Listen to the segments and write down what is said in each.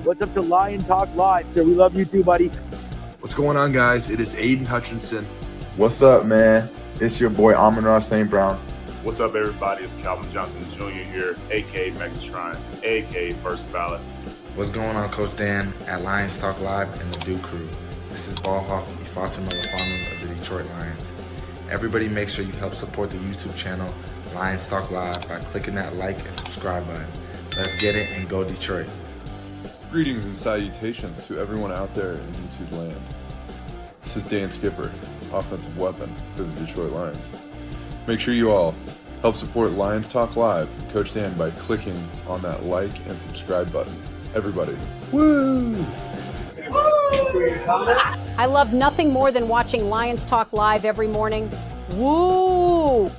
What's up to Lion Talk Live? So we love you too, buddy. What's going on, guys? It is Aiden Hutchinson. What's up, man? It's your boy Amon-Ra St. Brown. What's up, everybody? It's Calvin Johnson Jr. here, a.k.a. Megatron, a.k.a. First Ballot. What's going on, Coach Dan at Lions Talk Live and the Duke Crew. This is Ball Hawk Ifeatu Melifonwu of the Detroit Lions. Everybody make sure you help support the YouTube channel Lions Talk Live by clicking that like and subscribe button. Let's get it and go Detroit. Greetings and salutations to everyone out there in YouTube land. This is Dan Skipper, offensive weapon for the Detroit Lions. Make sure you all help support Lions Talk Live and Coach Dan by clicking on that like and subscribe button. Everybody, woo! I love nothing more than watching Lions Talk Live every morning. Woo!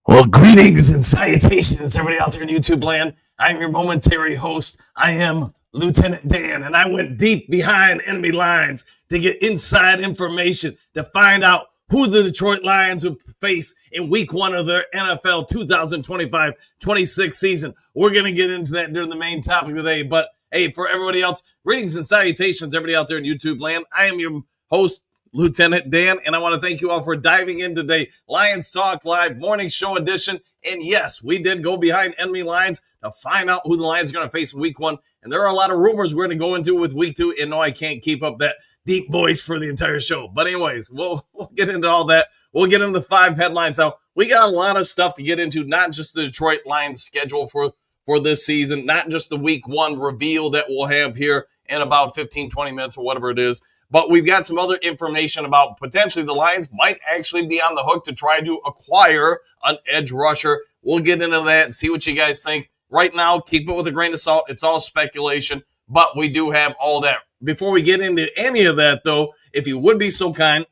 Well, greetings and salutations, everybody out there in YouTube land. I'm your momentary host. I am Lieutenant Dan, and I went deep behind enemy lines to get inside information to find out who the Detroit Lions would face in week 1 of their NFL 2025-26 season. We're going to get into that during the main topic today. But, hey, for everybody else, greetings and salutations, everybody out there in YouTube land. I am your host, Lieutenant Dan, and I want to thank you all for diving in today. Lions Talk Live Morning Show Edition. And yes, we did go behind enemy lines to find out who the Lions are going to face in week 1. And there are a lot of rumors we're going to go into with week 2. And no, I can't keep up that deep voice for the entire show. But anyways, we'll get into all that. We'll get into the 5 headlines now. We got a lot of stuff to get into, not just the Detroit Lions schedule for this season, not just the week 1 reveal that we'll have here in about 15, 20 minutes or whatever it is. But we've got some other information about potentially the Lions might actually be on the hook to try to acquire an edge rusher. We'll get into that and see what you guys think. Right now, keep it with a grain of salt. It's all speculation, but we do have all that. Before we get into any of that, though, if you would be so kind,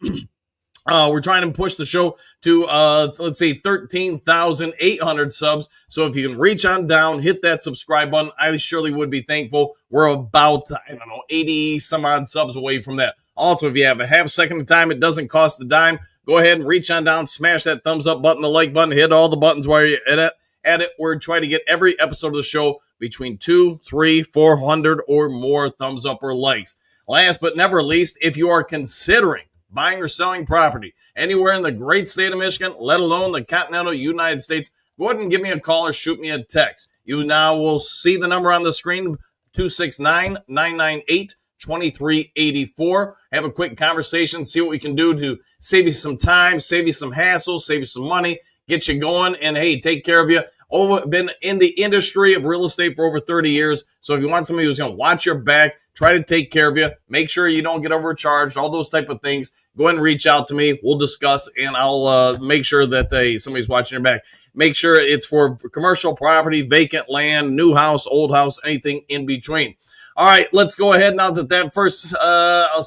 we're trying to push the show to, 13,800 subs. So if you can reach on down, hit that subscribe button, I surely would be thankful. We're about, 80 some odd subs away from that. Also, if you have a half second of time, it doesn't cost a dime. Go ahead and reach on down, smash that thumbs up button, the like button, hit all the buttons while you're at it. We're trying to get every episode of the show between 200, 300, 400 or more thumbs up or likes. Last but never least, if you are considering buying or selling property anywhere in the great state of Michigan, let alone the continental United States, go ahead and give me a call or shoot me a text. You now will see the number on the screen, 269-998-2384. Have a quick conversation, see what we can do to save you some time, save you some hassle, save you some money, get you going, and hey, take care of you. Been in the industry of real estate for over 30 years. So if you want somebody who's going to watch your back, try to take care of you, make sure you don't get overcharged, all those type of things, go ahead and reach out to me. We'll discuss, and I'll make sure that somebody's watching your back. Make sure it's for commercial property, vacant land, new house, old house, anything in between. All right, let's go ahead now that first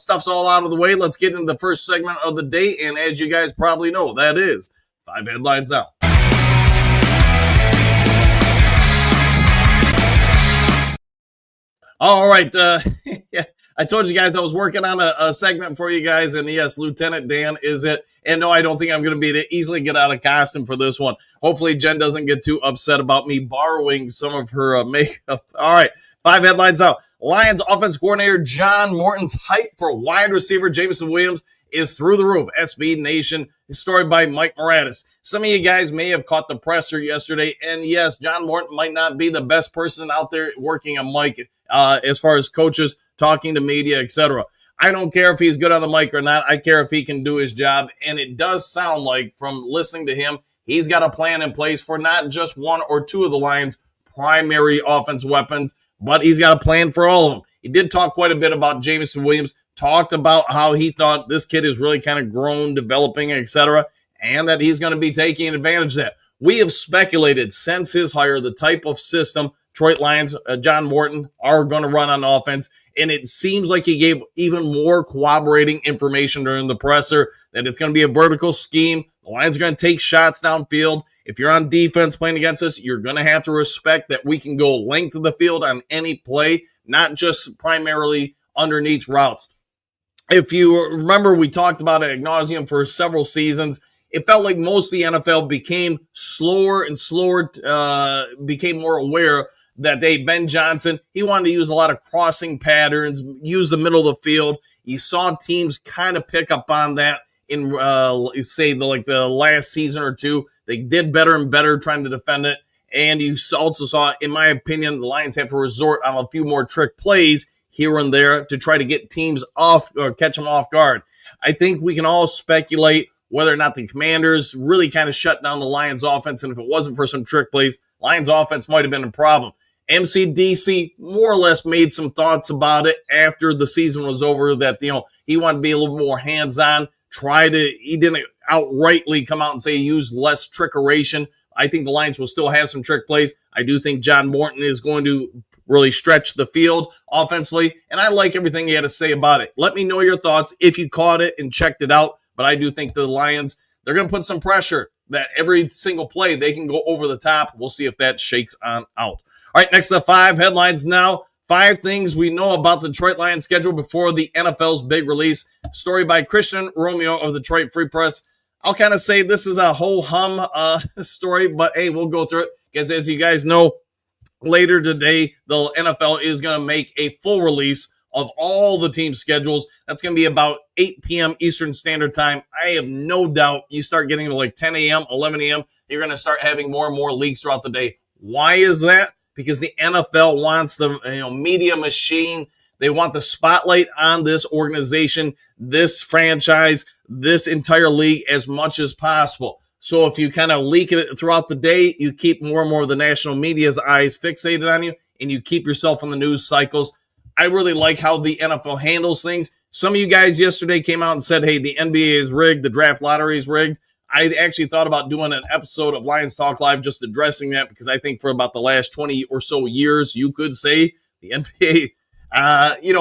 stuff's all out of the way. Let's get into the first segment of the day. And as you guys probably know, that is 5 headlines now. All right. Yeah, I told you guys I was working on a segment for you guys. And yes, Lieutenant Dan is it. And no, I don't think I'm going to be able to easily get out of costume for this one. Hopefully, Jen doesn't get too upset about me borrowing some of her makeup. All right. 5 headlines out. Lions offense coordinator John Morton's hype for wide receiver Jameson Williams is through the roof. SB Nation, story by Mike Moranis. Some of you guys may have caught the presser yesterday. And yes, John Morton might not be the best person out there working a mic as far as coaches, talking to media, etc. I don't care if he's good on the mic or not. I care if he can do his job. And it does sound like, from listening to him, he's got a plan in place for not just 1 or 2 of the Lions' primary offense weapons, but he's got a plan for all of them. He did talk quite a bit about Jameson Williams, talked about how he thought this kid is really kind of grown, developing, etc., and that he's going to be taking advantage of that. We have speculated since his hire the type of system Detroit Lions, John Morton, are going to run on offense, and it seems like he gave even more corroborating information during the presser that it's going to be a vertical scheme. The Lions are going to take shots downfield. If you're on defense playing against us, you're going to have to respect that we can go length of the field on any play, not just primarily underneath routes. If you remember, we talked about it ad nauseum for several seasons. it felt like most of the NFL became slower and slower, became more aware that Ben Johnson, he wanted to use a lot of crossing patterns, use the middle of the field. You saw teams kind of pick up on that in, the last season or two. They did better and better trying to defend it. And you also saw, in my opinion, the Lions have to resort on a few more trick plays here and there to try to get teams off or catch them off guard. I think we can all speculate whether or not the Commanders really kind of shut down the Lions offense. And if it wasn't for some trick plays, Lions offense might have been a problem. MCDC more or less made some thoughts about it after the season was over that, he wanted to be a little more hands-on, he didn't outrightly come out and say use less trickeration. I think the Lions will still have some trick plays. I do think John Morton is going to really stretch the field offensively, and I like everything he had to say about it. Let me know your thoughts if you caught it and checked it out, but I do think the Lions, they're going to put some pressure that every single play they can go over the top. We'll see if that shakes on out. All right, next to the 5 headlines now. 5 things we know about the Detroit Lions schedule before the NFL's big release. Story by Christian Romeo of the Detroit Free Press. I'll kind of say this is a whole hum story, but hey, we'll go through it because as you guys know, later today, the NFL is going to make a full release of all the team schedules. That's going to be about 8 p.m. Eastern Standard Time. I have no doubt you start getting to like 10 a.m., 11 a.m., you're going to start having more and more leaks throughout the day. Why is that? Because the NFL wants the media machine. They want the spotlight on this organization, this franchise, this entire league as much as possible. So if you kind of leak it throughout the day, you keep more and more of the national media's eyes fixated on you, and you keep yourself in the news cycles. I really like how the NFL handles things. Some of you guys yesterday came out and said, hey, the NBA is rigged, the draft lottery is rigged. I actually thought about doing an episode of Lions Talk Live just addressing that because I think for about the last 20 or so years, you could say the NBA,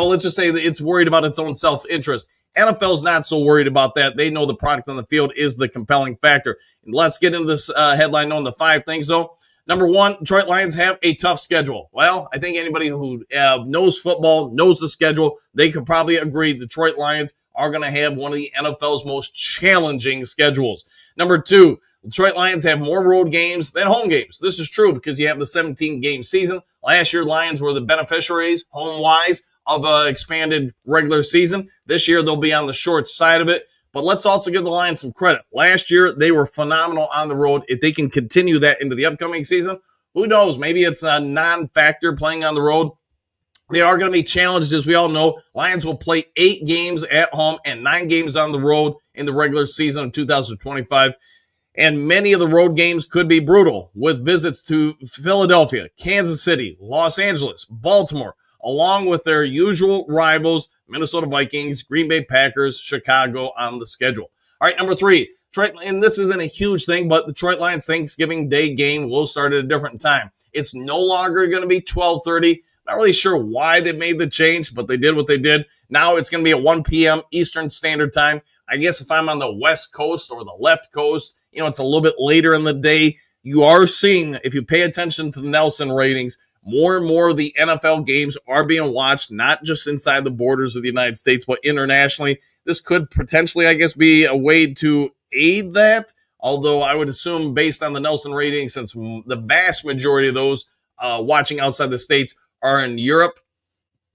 let's just say that it's worried about its own self-interest. NFL's not so worried about that. They know the product on the field is the compelling factor. And let's get into this headline knowing the 5 things, though. Number 1, Detroit Lions have a tough schedule. Well, I think anybody who knows football, knows the schedule, they could probably agree Detroit Lions are going to have one of the NFL's most challenging schedules. Number 2, Detroit Lions have more road games than home games. This is true because you have the 17-game season. Last year, Lions were the beneficiaries, home-wise, of an expanded regular season. This year, they'll be on the short side of it. But let's also give the Lions some credit. Last year, they were phenomenal on the road. If they can continue that into the upcoming season, who knows? Maybe it's a non-factor playing on the road. They are going to be challenged, as we all know. Lions will play 8 games at home and 9 games on the road in the regular season of 2025. And many of the road games could be brutal, with visits to Philadelphia, Kansas City, Los Angeles, Baltimore, along with their usual rivals, Minnesota Vikings, Green Bay Packers, Chicago on the schedule. All right, number 3, Detroit, and this isn't a huge thing, but the Detroit Lions Thanksgiving Day game will start at a different time. It's no longer going to be 12:30. Not really sure why they made the change, but they did what they did. Now it's going to be at 1 p.m. Eastern Standard Time. I guess if I'm on the West Coast or the left coast, it's a little bit later in the day. You are seeing, if you pay attention to the Nelson ratings, more and more of the NFL games are being watched, not just inside the borders of the United States, but internationally. This could potentially, I guess, be a way to aid that, although I would assume based on the Nelson ratings, since the vast majority of those watching outside the States are in Europe,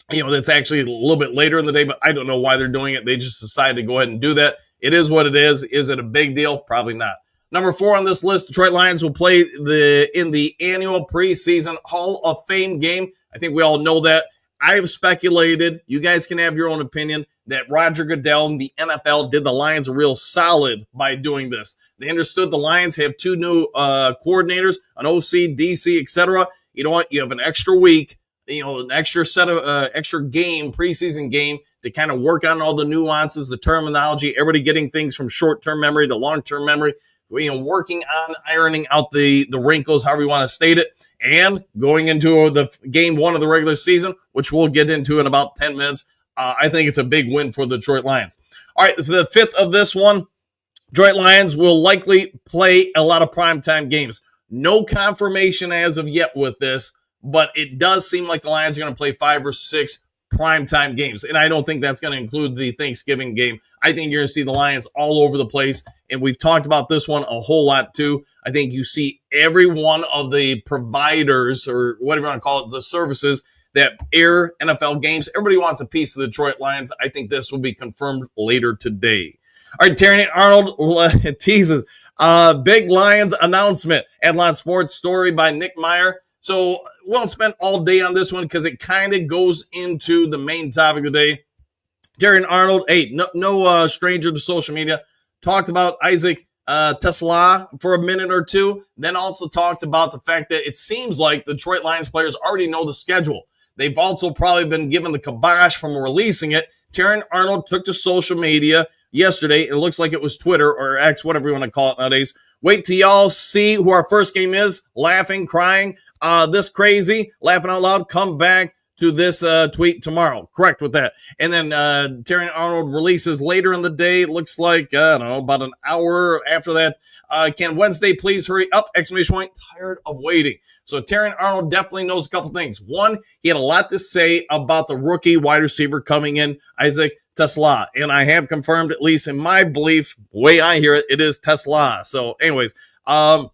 that's actually a little bit later in the day, but I don't know why they're doing it. They just decided to go ahead and do that. It is what it is. Is it a big deal? Probably not. Number 4 on this list, Detroit Lions will play in the annual preseason Hall of Fame game. I think we all know that. I have speculated, you guys can have your own opinion, that Roger Goodell and the NFL did the Lions a real solid by doing this. They understood the Lions have 2 new coordinators, an OC, DC, etc. You know what? You have an extra week, an extra set of extra game, preseason game to kind of work on all the nuances, the terminology, everybody getting things from short-term memory to long-term memory, working on ironing out the wrinkles, however you want to state it, and going into the game 1 of the regular season, which we'll get into in about 10 minutes. I think it's a big win for the Detroit Lions. All right, the 5th of this one, Detroit Lions will likely play a lot of primetime games. No confirmation as of yet with this, but it does seem like the Lions are going to play 5 or 6 primetime games. And I don't think that's going to include the Thanksgiving game. I think you're going to see the Lions all over the place. And we've talked about this one a whole lot too. I think you see every one of the providers, or whatever you want to call it, the services that air NFL games. Everybody wants a piece of the Detroit Lions. I think this will be confirmed later today. All right, Terry Arnold teases big Lions announcement. Headline Sports story by Nick Meyer. So we won't spend all day on this one because it kind of goes into the main topic of the day. Terry Arnold, hey, no stranger to social media, talked about Isaac Tesla for a minute or two, then also talked about the fact that it seems like the Detroit Lions players already know the schedule. They've also probably been given the kibosh from releasing it. Terry Arnold took to social media yesterday. It looks like it was Twitter or X, whatever you want to call it nowadays. Wait till y'all see who our first game is. Laughing, crying, this crazy, laughing out loud. Come back to this tweet tomorrow. Correct with that. And then Terry Arnold releases later in the day. Looks like, I don't know, about an hour after that. Can Wednesday please hurry up? Exclamation point. Tired of waiting. So Terry Arnold definitely knows a couple things. One, he had a lot to say about the rookie wide receiver coming in, Isaac Tesla. And I have confirmed, at least in my belief, the way I hear it, it is Tesla. So anyways, that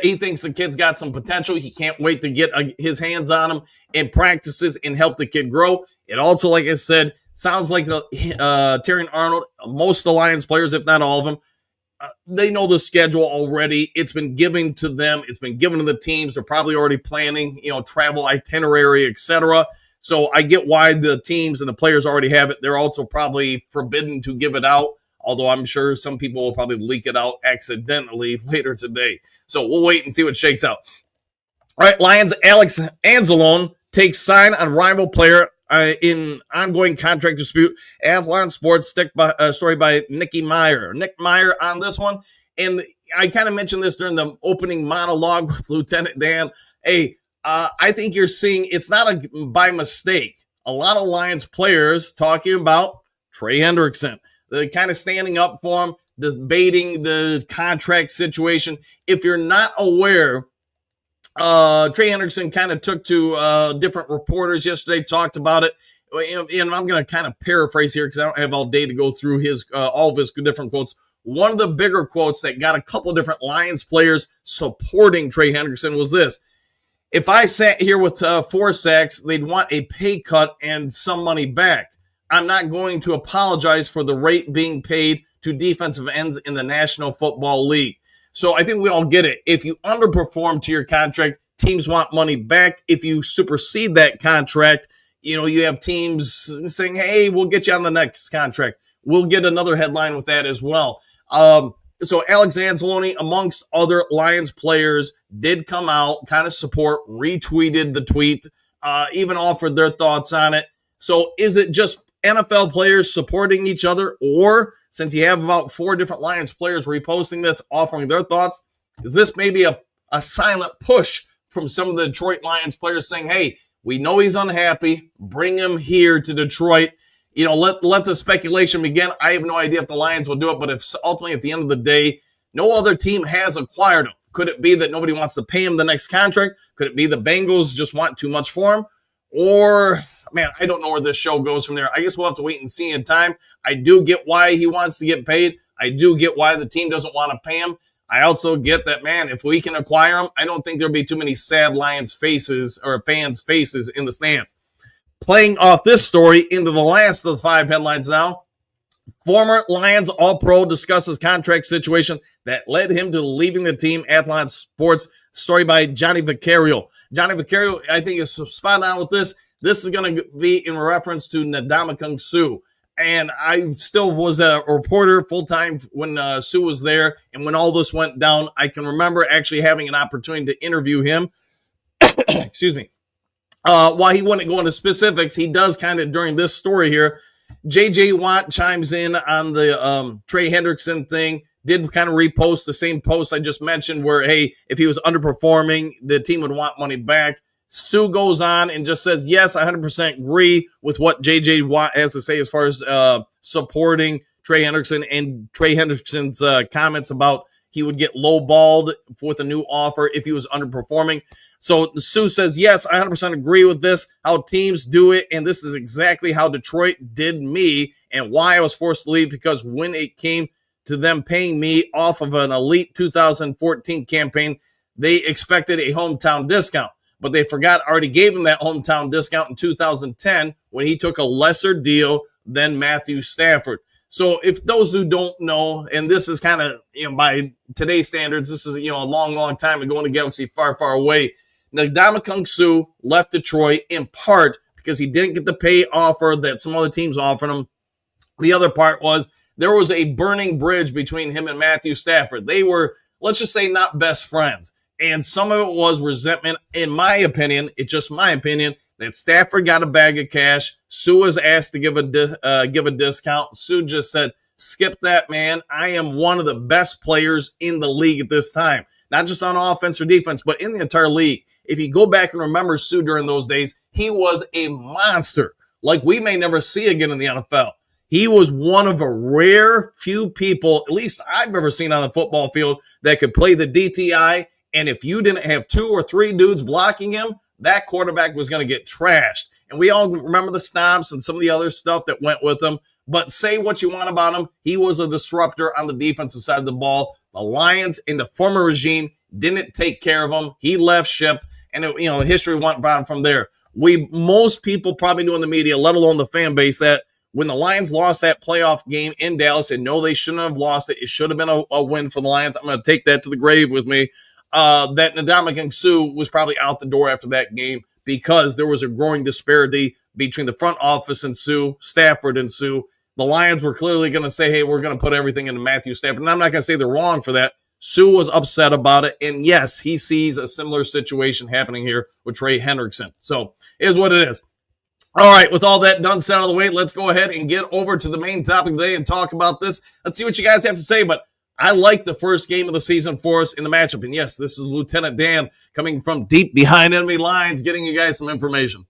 he thinks the kid's got some potential. He can't wait to get his hands on him in practices and help the kid grow. It also, like I said, sounds like the Terry Arnold, most of the Lions players, if not all of them, they know the schedule already. It's been given to them. It's been given to the teams. They're probably already planning, travel itinerary, etc. So I get why the teams and the players already have it. They're also probably forbidden to give it out, although I'm sure some people will probably leak it out accidentally later today. So we'll wait and see what shakes out. All right, Lions Alex Anzalone takes sign on rival player in ongoing contract dispute. Athlon Sports story by Nicky Meyer. Nick Meyer on this one. And I kind of mentioned this during the opening monologue with Lieutenant Dan. Hey, I think you're seeing, it's not by mistake. A lot of Lions players talking about Trey Hendrickson. They're kind of standing up for him, debating the contract situation. If you're not aware, Trey Hendrickson kind of took to different reporters yesterday, talked about it. And I'm going to kind of paraphrase here because I don't have all day to go through all of his different quotes. One of the bigger quotes that got a couple of different Lions players supporting Trey Hendrickson was this: if I sat here with 4 sacks, they'd want a pay cut and some money back. I'm not going to apologize for the rate being paid to defensive ends in the National Football League. So I think we all get it. If you underperform to your contract, teams want money back. If you supersede that contract, you have teams saying, hey, we'll get you on the next contract. We'll get another headline with that as well. So Alex Anzalone, amongst other Lions players, did come out, kind of support, retweeted the tweet, even offered their thoughts on it. So is it just NFL players supporting each other, or since you have about 4 different Lions players reposting this, offering their thoughts, is this maybe a silent push from some of the Detroit Lions players saying, hey, we know he's unhappy, bring him here to Detroit, let the speculation begin. I have no idea if the Lions will do it, but if ultimately at the end of the day, no other team has acquired him. Could it be that nobody wants to pay him the next contract? Could it be the Bengals just want too much for him? Or, man, I don't know where this show goes from there. I guess we'll have to wait and see in time. I do get why he wants to get paid. I do get why the team doesn't want to pay him. I also get that, man, if we can acquire him, I don't think there'll be too many sad Lions faces or fans' faces in the stands. Playing off this story into the last of the 5 headlines now, former Lions All-Pro discusses contract situation that led him to leaving the team. Athlon Sports story by Johnny Vicario. Johnny Vicario, I think, is spot on with this. This is going to be in reference to Ndamukong Suh. And I still was a reporter full-time when Sue was there. And when all this went down, I can remember actually having an opportunity to interview him. Excuse me. While he wouldn't go into specifics, he does kind of during this story here. J.J. Watt chimes in on the Trey Hendrickson thing, did kind of repost the same post I just mentioned where, hey, if he was underperforming, the team would want money back. Sue goes on and just says, yes, I 100% agree with what J.J. Watt has to say as far as supporting Trey Hendrickson and Trey Hendrickson's comments about he would get lowballed with a new offer if he was underperforming. So Sue says, yes, I 100% agree with this, how teams do it. And this is exactly how Detroit did me and why I was forced to leave, because when it came to them paying me off of an elite 2014 campaign, they expected a hometown discount. But they forgot I already gave him that hometown discount in 2010 when he took a lesser deal than Matthew Stafford. So if those who don't know, and this is kind of, by today's standards, this is, a long, long time ago in a galaxy far, far away. Ndamukong Suh left Detroit in part because he didn't get the pay offer that some other teams offered him. The other part was there was a burning bridge between him and Matthew Stafford. They were, let's just say, not best friends. And some of it was resentment, in my opinion. It's just my opinion that Stafford got a bag of cash. Suh was asked to give a discount. Suh just said, skip that, man. I am one of the best players in the league at this time. Not just on offense or defense, but in the entire league. If you go back and remember Suh during those days, he was a monster like we may never see again in the NFL. He was one of a rare few people, at least I've ever seen on the football field, that could play the DTI. And if you didn't have 2 or 3 dudes blocking him, that quarterback was going to get trashed. And we all remember the stomps and some of the other stuff that went with him. But say what you want about him, he was a disruptor on the defensive side of the ball. The Lions in the former regime didn't take care of him. He left ship, and history went on from there. Most people probably knew in the media, let alone the fan base, that when the Lions lost that playoff game in Dallas, and no, they shouldn't have lost it. It should have been a win for the Lions. I'm going to take that to the grave with me. That Ndamukong Suh was probably out the door after that game because there was a growing disparity between the front office and Suh, Stafford and Suh. The Lions were clearly going to say, hey, we're going to put everything into Matthew Stafford. And I'm not going to say they're wrong for that. Suh was upset about it. And yes, he sees a similar situation happening here with Trey Hendrickson. So it is what it is. All right, with all that done, set out of the way, let's go ahead and get over to the main topic today and talk about this. Let's see what you guys have to say. But I like the first game of the season for us in the matchup. And yes, this is Lieutenant Dan coming from deep behind enemy lines, getting you guys some information.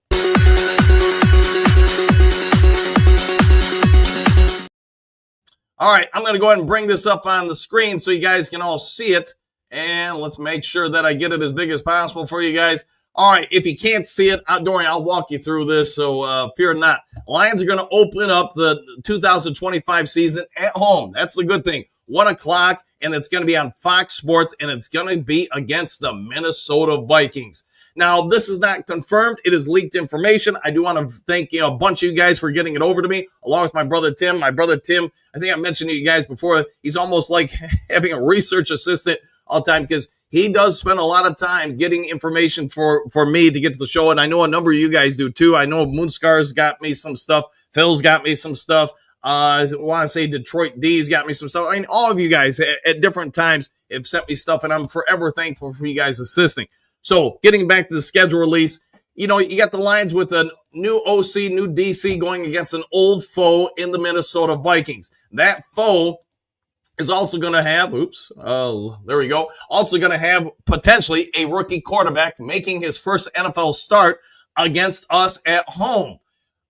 All right, I'm going to go ahead and bring this up on the screen so you guys can all see it. And let's make sure that I get it as big as possible for you guys. All right, if you can't see it, don't worry, I'll walk you through this, so fear not. Lions are going to open up the 2025 season at home. That's the good thing. 1 o'clock, and it's going to be on Fox Sports, and it's going to be against the Minnesota Vikings. Now, this is not confirmed. It is leaked information. I do want to thank a bunch of you guys for getting it over to me, along with my brother Tim. My brother Tim, I think I mentioned to you guys before, he's almost like having a research assistant all the time because he does spend a lot of time getting information for me to get to the show, and I know a number of you guys do too. I know Moonscar's got me some stuff. Phil's got me some stuff. I want to say Detroit D's got me some stuff. I mean, all of you guys at different times have sent me stuff, and I'm forever thankful for you guys assisting. So getting back to the schedule release, you got the Lions with a new OC, new DC going against an old foe in the Minnesota Vikings. That foe is also going to have, also going to have potentially a rookie quarterback making his first NFL start against us at home.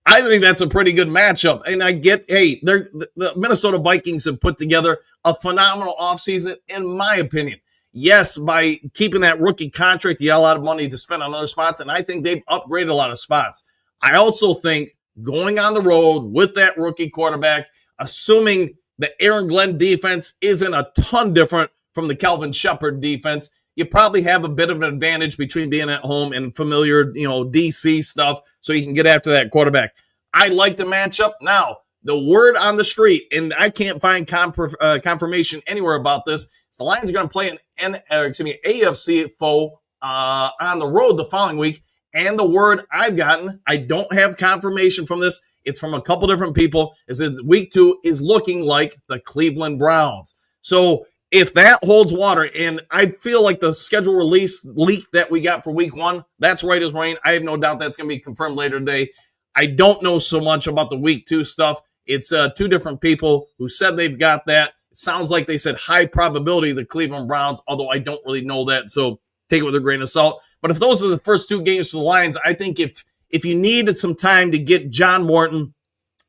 I think that's a pretty good matchup. And I get, the Minnesota Vikings have put together a phenomenal offseason, in my opinion. Yes, by keeping that rookie contract, you got a lot of money to spend on other spots, and I think they've upgraded a lot of spots. I also think going on the road with that rookie quarterback, assuming the Aaron Glenn defense isn't a ton different from the Kelvin Shepard defense, you probably have a bit of an advantage between being at home and familiar, DC stuff, so you can get after that quarterback. I like the matchup. Now, the word on the street, and I can't find confirmation anywhere about this, is the Lions are going to play an AFC foe on the road the following week. And the word I've gotten, I don't have confirmation from this, it's from a couple different people, is that week 2 is looking like the Cleveland Browns. So if that holds water, and I feel like the schedule release leak that we got for week 1, that's right as rain. I have no doubt that's going to be confirmed later today. I don't know so much about the week 2 stuff. It's 2 different people who said they've got that. It sounds like they said high probability the Cleveland Browns, although I don't really know that, so take it with a grain of salt. But if those are the first 2 games for the Lions, I think if you needed some time to get John Morton,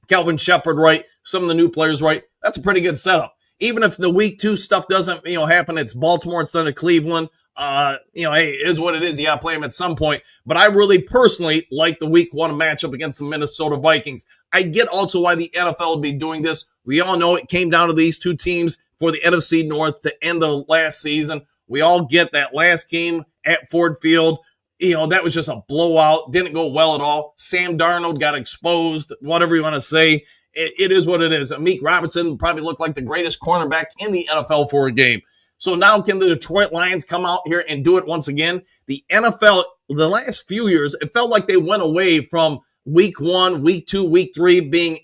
Kelvin Shepard right, some of the new players right, that's a pretty good setup. even if the week 2 stuff doesn't, happen, it's Baltimore instead of Cleveland. Hey, it is what it is. You got to play them at some point. But I really personally like the week 1 matchup against the Minnesota Vikings. I get also why the NFL would be doing this. We all know it came down to these 2 teams for the NFC North to end the last season. We all get that last game at Ford Field. That was just a blowout. Didn't go well at all. Sam Darnold got exposed, whatever you want to say. It is what it is. Amik Robinson probably looked like the greatest cornerback in the NFL for a game. So now can the Detroit Lions come out here and do it once again? The NFL, the last few years, it felt like they went away from week 1, week 2, week 3 being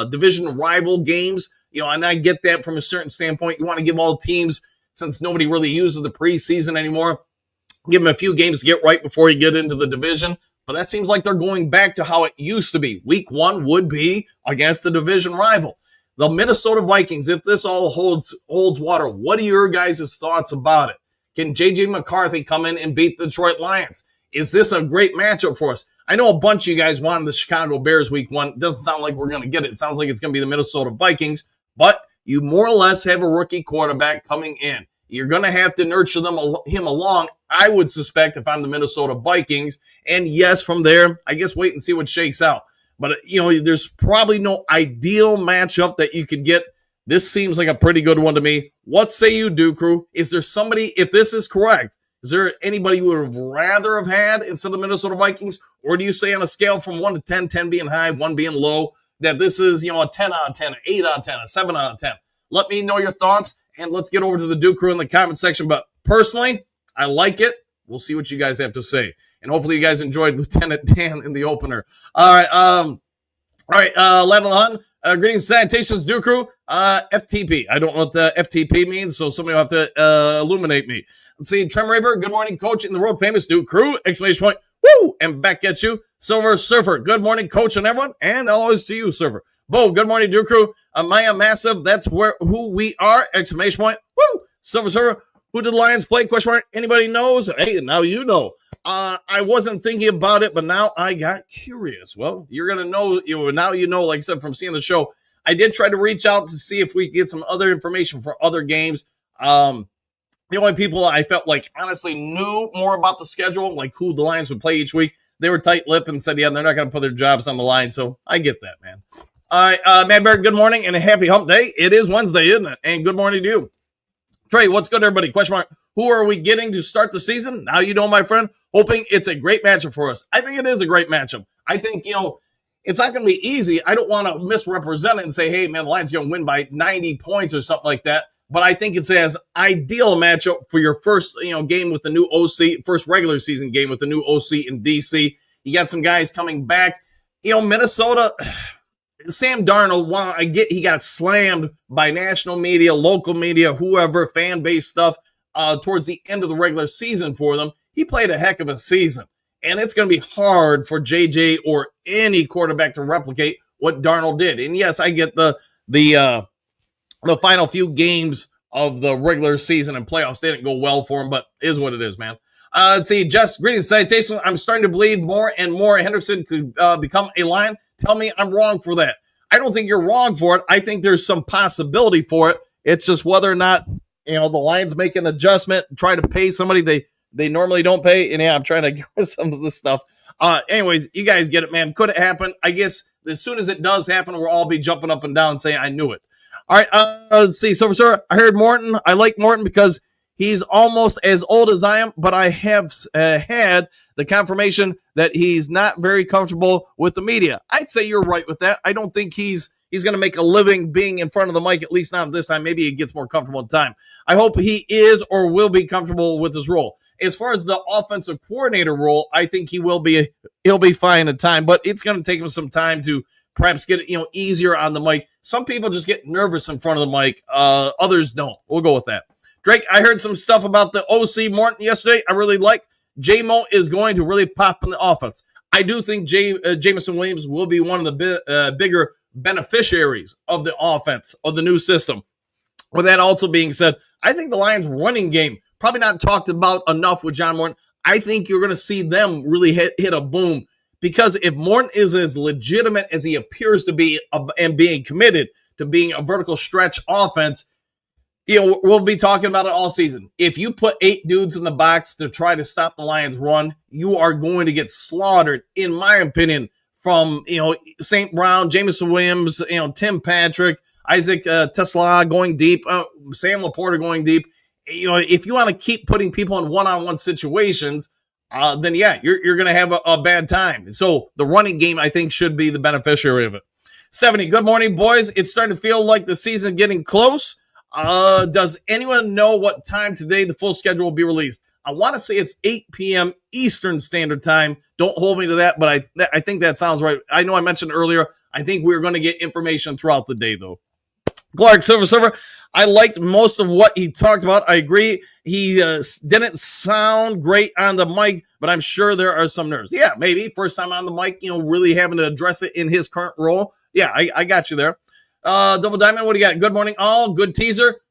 division rival games. And I get that from a certain standpoint. You want to give all teams, since nobody really uses the preseason anymore, give them a few games to get right before you get into the division. But that seems like they're going back to how it used to be. Week 1 would be against the division rival. The Minnesota Vikings, if this all holds water, what are your guys' thoughts about it? Can J.J. McCarthy come in and beat the Detroit Lions? Is this a great matchup for us? I know a bunch of you guys wanted the Chicago Bears week 1. It doesn't sound like we're going to get it. It sounds like it's going to be the Minnesota Vikings. But you more or less have a rookie quarterback coming in. You're going to have to nurture him along, I would suspect, if I'm the Minnesota Vikings. And yes, from there, I guess wait and see what shakes out. But, there's probably no ideal matchup that you could get. This seems like a pretty good one to me. What say you, Do Crew? Is there somebody, if this is correct, is there anybody you would have rather have had instead of the Minnesota Vikings? Or do you say on a scale from 1 to 10, 10 being high, 1 being low, that this is, a 10 out of 10, an 8 out of 10, a 7 out of 10? Let me know your thoughts, and let's get over to the Do Crew in the comment section. But personally, I like it. We'll see what you guys have to say. And hopefully you guys enjoyed Lieutenant Dan in the opener. All right. Ladle Hunt. Greetings, salutations, Do Crew. FTP. I don't know what the FTP means, so somebody will have to illuminate me. Let's see. Trem Raver. Good morning, Coach, in the world famous Do Crew. Exclamation point. Woo! And back at you. Silver Surfer. Good morning, Coach, and everyone. And always to you, Surfer. Bo. Good morning, Do Crew. Maya Massive. That's who we are. Exclamation point. Woo! Silver Surfer. Who did the Lions play? Question mark. Anybody knows? Hey, now you know. I wasn't thinking about it, but now I got curious. Well, you're going to know, now you know, like I said, from seeing the show. I did try to reach out to see if we could get some other information for other games. The only people I felt like honestly knew more about the schedule, like who the Lions would play each week, they were tight-lipped and said, yeah, they're not going to put their jobs on the line. So I get that, man. All right, Matt Bear, good morning and a happy hump day. It is Wednesday, isn't it? And good morning to you. Trey, what's good, everybody? Question mark. Who are we getting to start the season? Now you know, my friend, hoping it's a great matchup for us. I think it is a great matchup. I think, it's not going to be easy. I don't want to misrepresent it and say, hey, man, the Lions going to win by 90 points or something like that. But I think it's as ideal matchup for your first, game with the new OC, first regular season game with the new OC in DC. You got some guys coming back. Minnesota, Sam Darnold, while I get he got slammed by national media, local media, whoever, fan base stuff, towards the end of the regular season for them, he played a heck of a season. And it's going to be hard for JJ or any quarterback to replicate what Darnold did. And yes, I get the final few games of the regular season and playoffs didn't go well for him, but is what it is, man. Let's see, Jess, greetings, salutations. I'm starting to believe more and more Henderson could become a Lion. Tell me I'm wrong for that. I don't think you're wrong for it. I think there's some possibility for it. It's just whether or not, the Lions make an adjustment, try to pay somebody they normally don't pay. And yeah, I'm trying to get rid of some of this stuff. Anyways, you guys get it, man. Could it happen? I guess as soon as it does happen, we'll all be jumping up and down saying, I knew it. All right, let's see. So, sir, I heard Morton. I like Morton because he's almost as old as I am, but I have had the confirmation that he's not very comfortable with the media. I'd say you're right with that. I don't think he's going to make a living being in front of the mic, at least not this time. Maybe he gets more comfortable in time. I hope he is or will be comfortable with his role. As far as the offensive coordinator role, I think he'll be fine in time, but it's going to take him some time to perhaps get it, easier on the mic. Some people just get nervous in front of the mic. Others don't. We'll go with that. Drake, I heard some stuff about the OC Morton yesterday. I really like. J-Mo is going to really pop in the offense. I do think Jameson Williams will be one of the bigger beneficiaries of the offense, of the new system. With that also being said, I think the Lions running game, probably not talked about enough with John Morton. I think you're going to see them really hit a boom, because if Morton is as legitimate as he appears to be and being committed to being a vertical stretch offense, we'll be talking about it all season. If you put 8 dudes in the box to try to stop the Lions' run, you are going to get slaughtered, in my opinion, from, St. Brown, Jameson Williams, Tim Patrick, Isaac Tesla going deep, Sam Laporta going deep. If you want to keep putting people in one-on-one situations, then yeah, you're going to have a bad time. So the running game, I think, should be the beneficiary of it. Stephanie, good morning, boys. It's starting to feel like the season getting close. Does anyone know what time today the full schedule will be released? I want to say it's 8 p.m. Eastern Standard Time. Don't hold me to that, but I think that sounds right. I know I mentioned earlier, I think we're going to get information throughout the day, though. Clark, Silver Server, I liked most of what he talked about. I agree. He didn't sound great on the mic, but I'm sure there are some nerves. Yeah, maybe. First time on the mic, really having to address it in his current role. Yeah, I got you there. Double Diamond, what do you got? Good morning, all. Good teaser.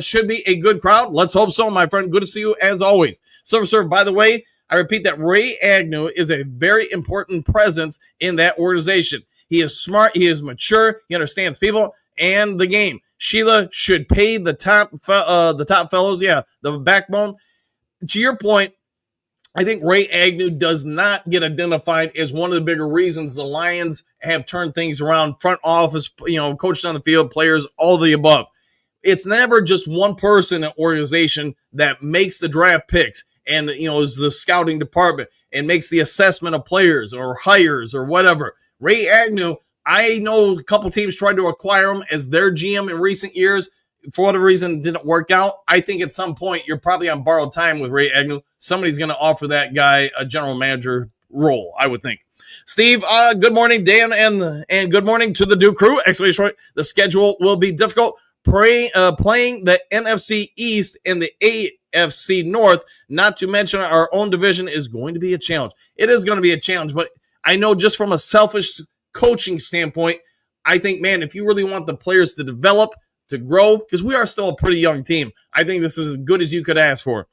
Should be a good crowd. Let's hope so, my friend. Good to see you, as always. Silver Server, by the way, I repeat that Ray Agnew is a very important presence in that organization. He is smart. He is mature. He understands people and the game. Sheila should pay the top fellows. Yeah, the backbone. To your point, I think Ray Agnew does not get identified as one of the bigger reasons the Lions have turned things around. Front office, coaches on the field, players, all of the above. It's never just one person in an organization that makes the draft picks and, is the scouting department and makes the assessment of players or hires or whatever. Ray Agnew, I know a couple teams tried to acquire him as their GM in recent years. For whatever reason, it didn't work out. I think at some point you're probably on borrowed time with Ray Agnew. Somebody's going to offer that guy a general manager role, I would think. Steve, good morning, Dan, and good morning to the Duke crew. Exclamation point. The schedule will be difficult. Playing the NFC East and the AFC North, not to mention our own division, is going to be a challenge. It is going to be a challenge, but I know just from a selfish coaching standpoint, I think, man, if you really want the players to develop, to grow, because we are still a pretty young team, I think this is as good as you could ask for.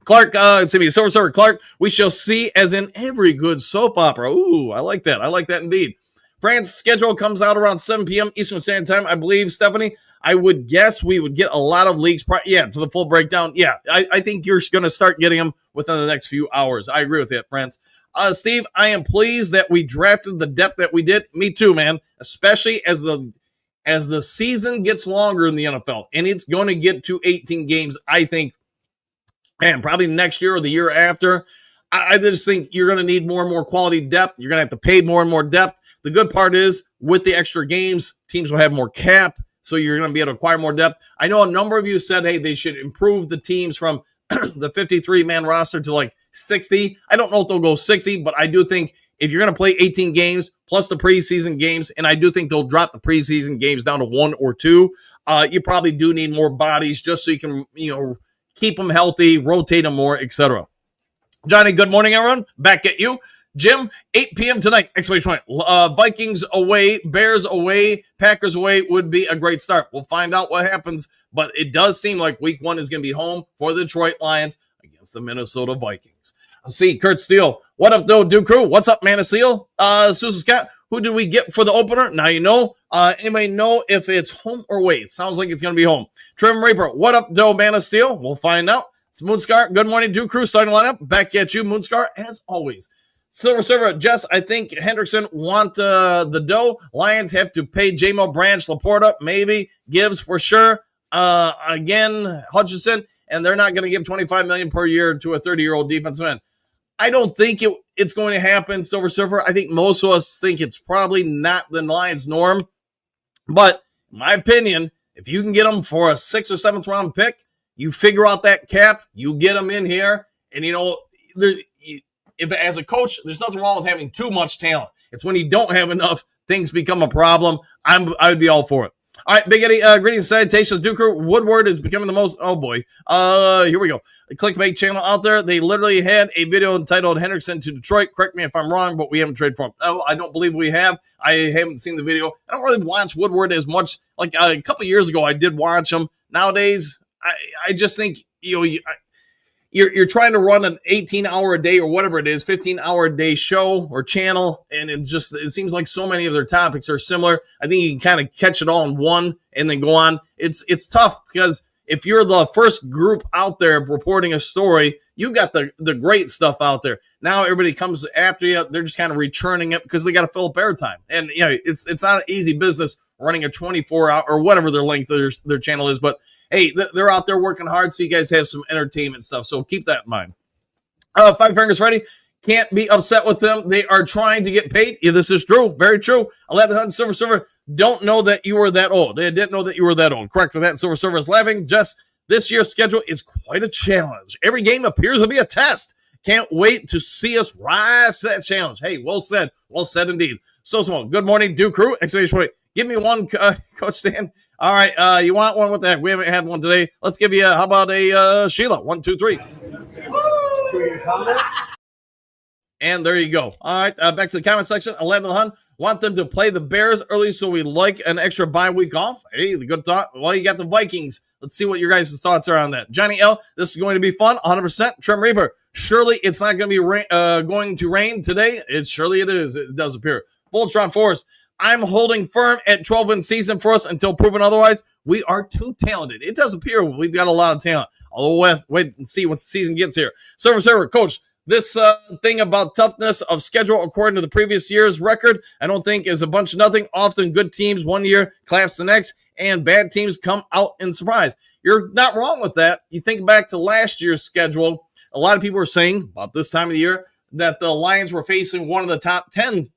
Clark, Silver Server Clark, we shall see as in every good soap opera. Ooh, I like that. I like that indeed. France's schedule comes out around 7 p.m. Eastern Standard Time, I believe, Stephanie. I would guess we would get a lot of leaks. To the full breakdown. Yeah, I think you're going to start getting them within the next few hours. I agree with that, France. Steve, I am pleased that we drafted the depth that we did. Me too, man, especially as the season gets longer in the NFL, and it's going to get to 18 games, I think, and probably next year or the year after. I just think you're going to need more and more quality depth. You're going to have to pay more and more depth. The good part is, with the extra games, teams will have more cap, so you're going to be able to acquire more depth. I know a number of you said, hey, they should improve the teams from the 53-man roster to like 60. I don't know if they'll go 60, but I do think if you're going to play 18 games plus the preseason games, and I do think they'll drop the preseason games down to 1 or 2, you probably do need more bodies just so you can, keep them healthy, rotate them more, etc. Johnny, good morning, everyone. Back at you. Jim, 8 p.m. tonight. Exclamation point. Vikings away, Bears away, Packers away would be a great start. We'll find out what happens, but it does seem like week 1 is going to be home for the Detroit Lions against the Minnesota Vikings. Let's see, Kurt Steele. What up, though, Duke Crew? What's up, Man of Steel? Susan Scott, who did we get for the opener? Now you know. Anybody know if it's home or away? It sounds like it's going to be home. Trim Reaper, what up, though, Man of Steel? We'll find out. It's Moonscar, good morning, Duke Crew. Starting lineup, back at you, Moonscar, as always. Silver Server, Jess, I think Hendrickson want the dough. Lions have to pay J-Mo, Branch, Laporta, maybe. Gibbs for sure. Again, Hutchinson, and they're not going to give $25 million per year to a 30-year-old defensive end. I don't think it's going to happen, Silver Surfer. I think most of us think it's probably not the Lions' norm. But in my opinion, if you can get them for a 6th or 7th round pick, you figure out that cap, you get them in here, and if as a coach, there's nothing wrong with having too much talent. It's when you don't have enough, things become a problem. I would be all for it. All right, Big Eddie, greetings, salutations, Duker. Woodward is becoming the most, oh boy. Here we go. The clickbait channel out there, they literally had a video entitled Hendrickson to Detroit. Correct me if I'm wrong, but we haven't traded for him. Oh, I don't believe we have. I haven't seen the video. I don't really watch Woodward as much. Like a couple years ago, I did watch him. Nowadays, I just think, you're trying to run an 18-hour a day or whatever it is, 15-hour a day show or channel, and it seems like so many of their topics are similar. I think you can kind of catch it all in one and then go on. It's tough because if you're the first group out there reporting a story, you got the great stuff out there. Now everybody comes after you. They're just kind of returning it because they got to fill up airtime. And it's not an easy business running a 24-hour or whatever their length of their channel is. But hey, they're out there working hard, so you guys have some entertainment stuff. So keep that in mind. Five Fingers Freddy, can't be upset with them. They are trying to get paid. Yeah, this is true. Very true. 11 Silver Server, don't know that you were that old. They didn't know that you were that old. Correct with that. Silver Server is laughing. Just this year's schedule is quite a challenge. Every game appears to be a test. Can't wait to see us rise to that challenge. Hey, well said. Well said indeed. So small. Good morning, Duke Crew. Exclamation point. Give me one, Coach Dan. All right, you want one? What the heck? We haven't had one today. Let's give you, how about a Sheila? 1, 2, 3. And there you go. All right, back to the comment section. 11 Hun, want them to play the Bears early so we like an extra bye week off. Hey, the good thought. Well, you got the Vikings. Let's see what your guys' thoughts are on that. Johnny L, this is going to be fun. 100%. Trim Reaper, surely it's not going to be going to rain today. Surely it is. It does appear. Voltron Force, I'm holding firm at 12-win season for us until proven otherwise. We are too talented. It does appear we've got a lot of talent. Although wait and see what the season gets here. Server, Coach, this thing about toughness of schedule according to the previous year's record, I don't think is a bunch of nothing. Often good teams one year collapse the next, and bad teams come out in surprise. You're not wrong with that. You think back to last year's schedule, a lot of people were saying about this time of the year that the Lions were facing one of the top 10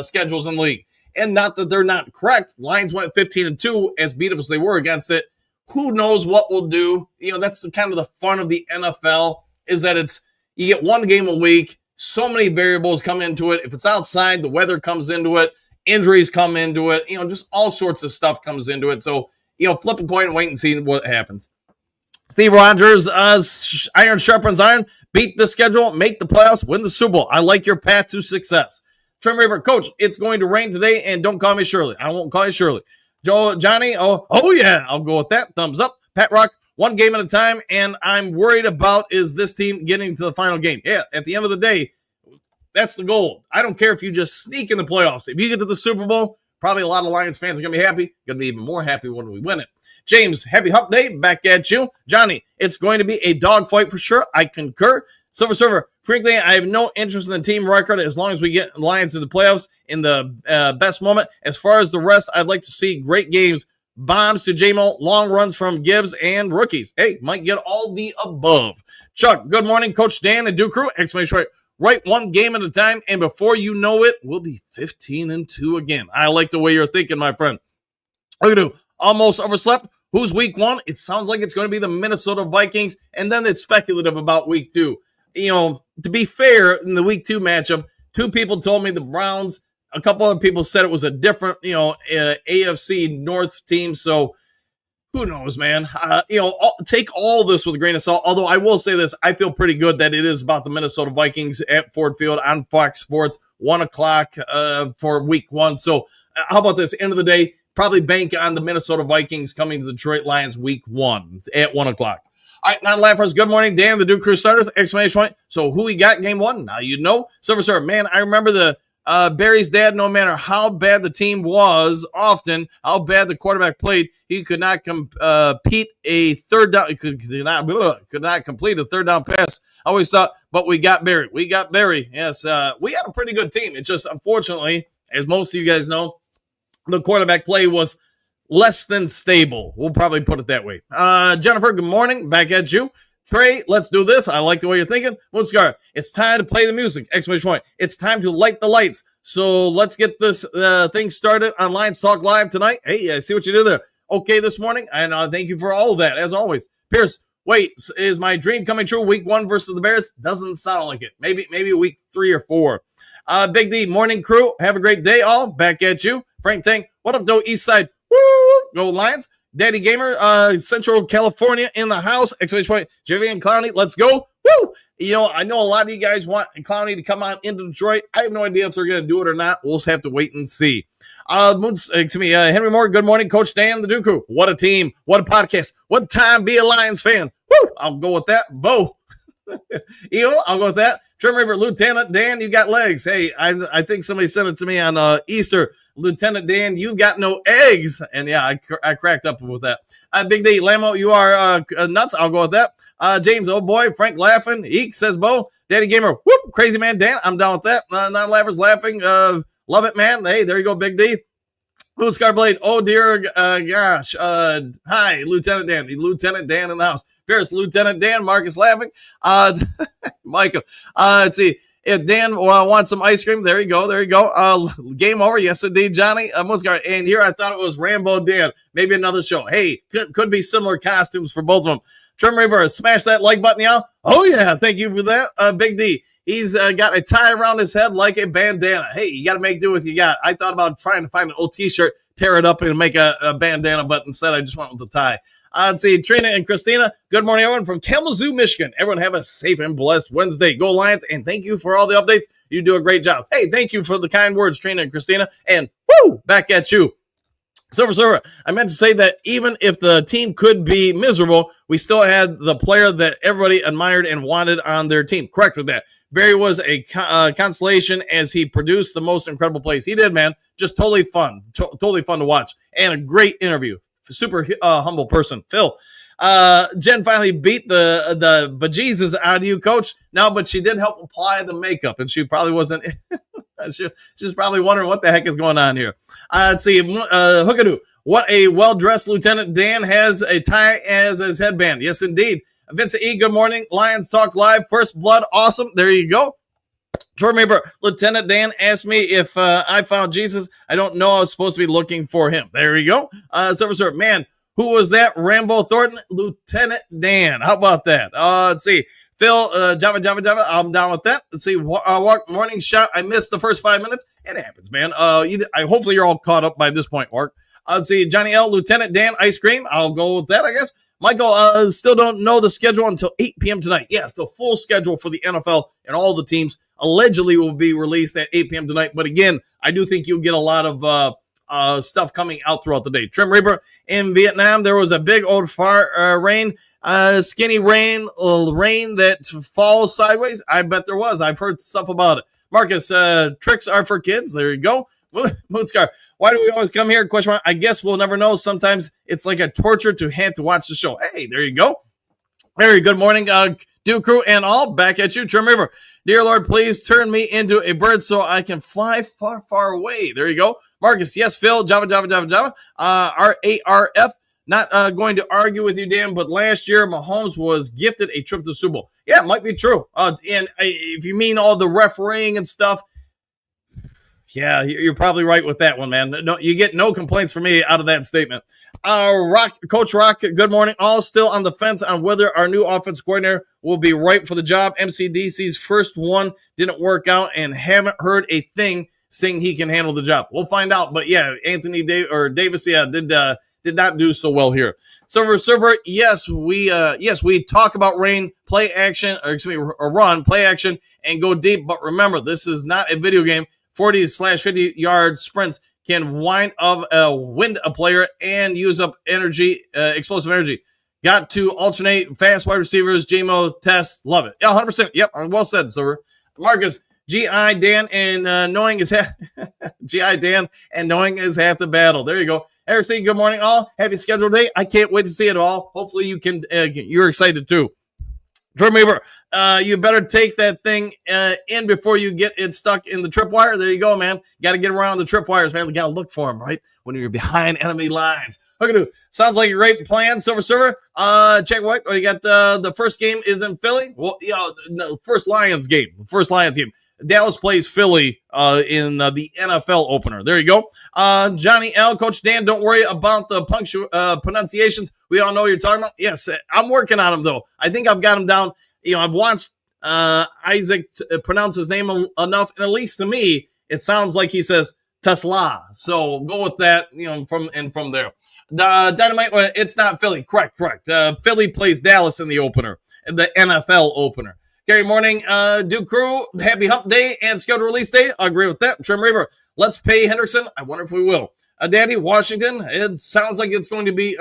schedules in the league. And not that they're not correct. Lions went 15-2, as beat up as they were against it. Who knows what we'll do? That's the kind of the fun of the NFL, is that you get one game a week. So many variables come into it. If it's outside, the weather comes into it. Injuries come into it. Just all sorts of stuff comes into it. So, flip a coin and wait and see what happens. Steve Rogers, iron sharpens iron. Beat the schedule, make the playoffs, win the Super Bowl. I like your path to success. Trim Raver, Coach, it's going to rain today, and don't call me Shirley. I won't call you Shirley. Johnny, oh yeah, I'll go with that. Thumbs up. Pat Rock, one game at a time, and I'm worried about is this team getting to the final game. Yeah, at the end of the day, that's the goal. I don't care if you just sneak in the playoffs. If you get to the Super Bowl, probably a lot of Lions fans are going to be happy. Going to be even more happy when we win it. James, happy hump day. Back at you. Johnny, it's going to be a dogfight for sure. I concur. Silver Server, frankly, I have no interest in the team record as long as we get Lions to the playoffs in the best moment. As far as the rest, I'd like to see great games, bombs to J-Mo, long runs from Gibbs, and rookies. Hey, might get all the above. Chuck, good morning, Coach Dan and Duke Crew. Exclamation point. Right, one game at a time, and before you know it, we'll be 15-2 again. I like the way you're thinking, my friend. Look at almost overslept. Who's week one? It sounds like it's going to be the Minnesota Vikings, and then it's speculative about week two. To be fair, in the week two matchup, two people told me the Browns. A couple other people said it was a different, AFC North team. So who knows, man? Take all this with a grain of salt. Although I will say this, I feel pretty good that it is about the Minnesota Vikings at Ford Field on Fox Sports, 1:00 for week one. So how about this? End of the day, probably bank on the Minnesota Vikings coming to the Detroit Lions week one at 1:00. All right, non-laughers, good morning, Dan, the Duke Crew starters, exclamation point. So who we got game one? Now you know. Silver Server, man, I remember the Barry's dad, no matter how bad the team was, often how bad the quarterback played, he could not complete a third down. Could not complete a third down pass. I always thought, but we got Barry. We got Barry. Yes, we had a pretty good team. It's just, unfortunately, as most of you guys know, the quarterback play was less than stable. We'll probably put it that way. Jennifer, good morning. Back at you. Trey, let's do this. I like the way you're thinking. Moonscar, it's time to play the music. Exclamation point. It's time to light the lights. So let's get this thing started on Lions Talk Live tonight. Hey, I see what you did there. Okay this morning, and thank you for all of that, as always. Pierce, wait, is my dream coming true? Week one versus the Bears? Doesn't sound like it. Maybe week 3 or 4. Big D, morning crew. Have a great day, all. Back at you. Frank Tang, what up, though, East Side? Woo! Go Lions. Daddy Gamer, Central California in the house. Exclamation point. Javian Clowney, let's go. Woo! I know a lot of you guys want Clowney to come on into Detroit. I have no idea if they're going to do it or not. We'll just have to wait and see. Henry Moore, good morning. Coach Dan, the Duke Crew. What a team. What a podcast. What time be a Lions fan. Woo! I'll go with that. Bo. EO, I'll go with that. Trim Reaper, Lieutenant Dan, you got legs. Hey, I think somebody sent it to me on Easter. Lieutenant Dan, you got no eggs. And yeah, I cracked up with that. Big D, Lamo, you are nuts. I'll go with that. James, oh boy, Frank laughing. Eek, says Bo. Daddy Gamer, whoop, crazy man Dan, I'm down with that. Non-laughers laughing. Love it, man. Hey, there you go, Big D. Blue Scarblade, oh dear gosh. Hi, Lieutenant Dan. Lieutenant Dan in the house. Fierce Lieutenant Dan, Marcus laughing. Michael, let's see. If Dan wants some ice cream, there you go. There you go. Game over. Yes, indeed, Johnny. Muscar. And here I thought it was Rambo Dan. Maybe another show. Hey, could be similar costumes for both of them. Trim Reaper, smash that like button, y'all. Oh, yeah. Thank you for that. Big D. He's got a tie around his head like a bandana. Hey, you got to make do with what you got. I thought about trying to find an old T-shirt, tear it up, and make a bandana, but instead I just went with the tie. Let's see, Trina and Christina, good morning, everyone, from Kalamazoo, Michigan. Everyone have a safe and blessed Wednesday. Go Lions, and thank you for all the updates. You do a great job. Hey, thank you for the kind words, Trina and Christina, and woo, back at you. Silver, I meant to say that even if the team could be miserable, we still had the player that everybody admired and wanted on their team. Correct with that. Barry was a consolation as he produced the most incredible plays. He did, man. Just totally fun. Totally fun to watch. And a great interview. Super humble person. Phil. Jen finally beat the bejesus out of you, Coach. No, but she did help apply the makeup, and she probably wasn't. She's probably wondering what the heck is going on here. Let's see. Hookadoo. What a well-dressed Lieutenant Dan has a tie as his headband. Yes, indeed. Vincent E., good morning. Lions Talk Live. First blood. Awesome. There you go. Troy Maber, Lieutenant Dan asked me if I found Jesus. I don't know. I was supposed to be looking for him. There you go. Sir, man, who was that? Rambo Thornton? Lieutenant Dan. How about that? Let's see. Phil, Java. I'm down with that. Let's see. Morning shot. I missed the first 5 minutes. It happens, man. Hopefully you're all caught up by this point, Mark. Let's see. Johnny L, Lieutenant Dan, ice cream. I'll go with that, I guess. Michael, still don't know the schedule until 8 p.m. tonight. Yes, the full schedule for the NFL and all the teams allegedly will be released at 8 p.m. tonight. But again, I do think you'll get a lot of stuff coming out throughout the day. Trim Reaper, in Vietnam, there was a big old rain, skinny rain that falls sideways. I bet there was. I've heard stuff about it. Marcus, tricks are for kids. There you go. Moonscar, why do we always come here? Question mark. I guess we'll never know. Sometimes it's like a torture to have to watch the show. Hey, there you go. Very good morning, Duke Crew and all. Back at you, Trim River. Dear Lord, please turn me into a bird so I can fly far, far away. There you go. Marcus, yes, Phil, Java. RARF. Not going to argue with you, Dan, but last year Mahomes was gifted a trip to the Super Bowl. Yeah, it might be true. And if you mean all the refereeing and stuff, yeah, you're probably right with that one, man. No, you get no complaints from me out of that statement. Coach Rock, good morning. All still on the fence on whether our new offense coordinator will be right for the job. MCDC's first one didn't work out and haven't heard a thing saying he can handle the job. We'll find out. But yeah, Anthony Davis, yeah, did not do so well here. Server, yes, we talk about rain, play action, or run, play action, and go deep. But remember, this is not a video game. 40/50 yard sprints can wind a player and use up energy, explosive energy. Got to alternate fast wide receivers, JMO tests. Love it. Yeah, 100%. Yep. Well said, sir. Marcus, GI Dan and knowing is half GI Dan and knowing is half the battle. There you go. RC, good morning, all. Happy scheduled day. I can't wait to see it all. Hopefully you can. You're excited too. Drew Maver, you better take that thing in before you get it stuck in the tripwire. There you go, man. Got to get around the tripwires, man. You got to look for them, right? When you're behind enemy lines. Look, sounds like a great plan, Silver. Check what you got. The first game is in Philly. Well, the first Lions game. Dallas plays Philly in the NFL opener. There you go. Johnny L, Coach Dan, don't worry about the pronunciations. We all know what you're talking about. Yes, I'm working on them, though. I think I've got them down. I've watched Isaac pronounce his name enough, and at least to me, it sounds like he says Tesla. So go with that, from there. Dynamite, it's not Philly. Correct. Philly plays Dallas in the opener, the NFL opener. Gary Morning, Duke Crew, happy hump day and scheduled release day. I agree with that. Trim Reaver, let's pay Hendrickson. I wonder if we will. Daddy, Washington, it sounds like it's going to be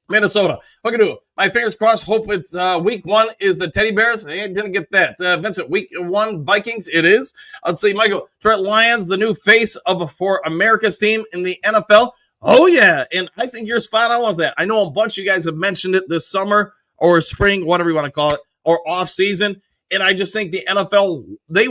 Minnesota. Look at it. My fingers crossed. Hope it's week 1 is the Teddy Bears. I didn't get that. Vincent, week 1 Vikings. It is. Let's see, Michael. Detroit Lions, the new face for America's team in the NFL. Oh, yeah. And I think you're spot on with that. I know a bunch of you guys have mentioned it this summer or spring, whatever you want to call it, or off season. And I just think the NFL, they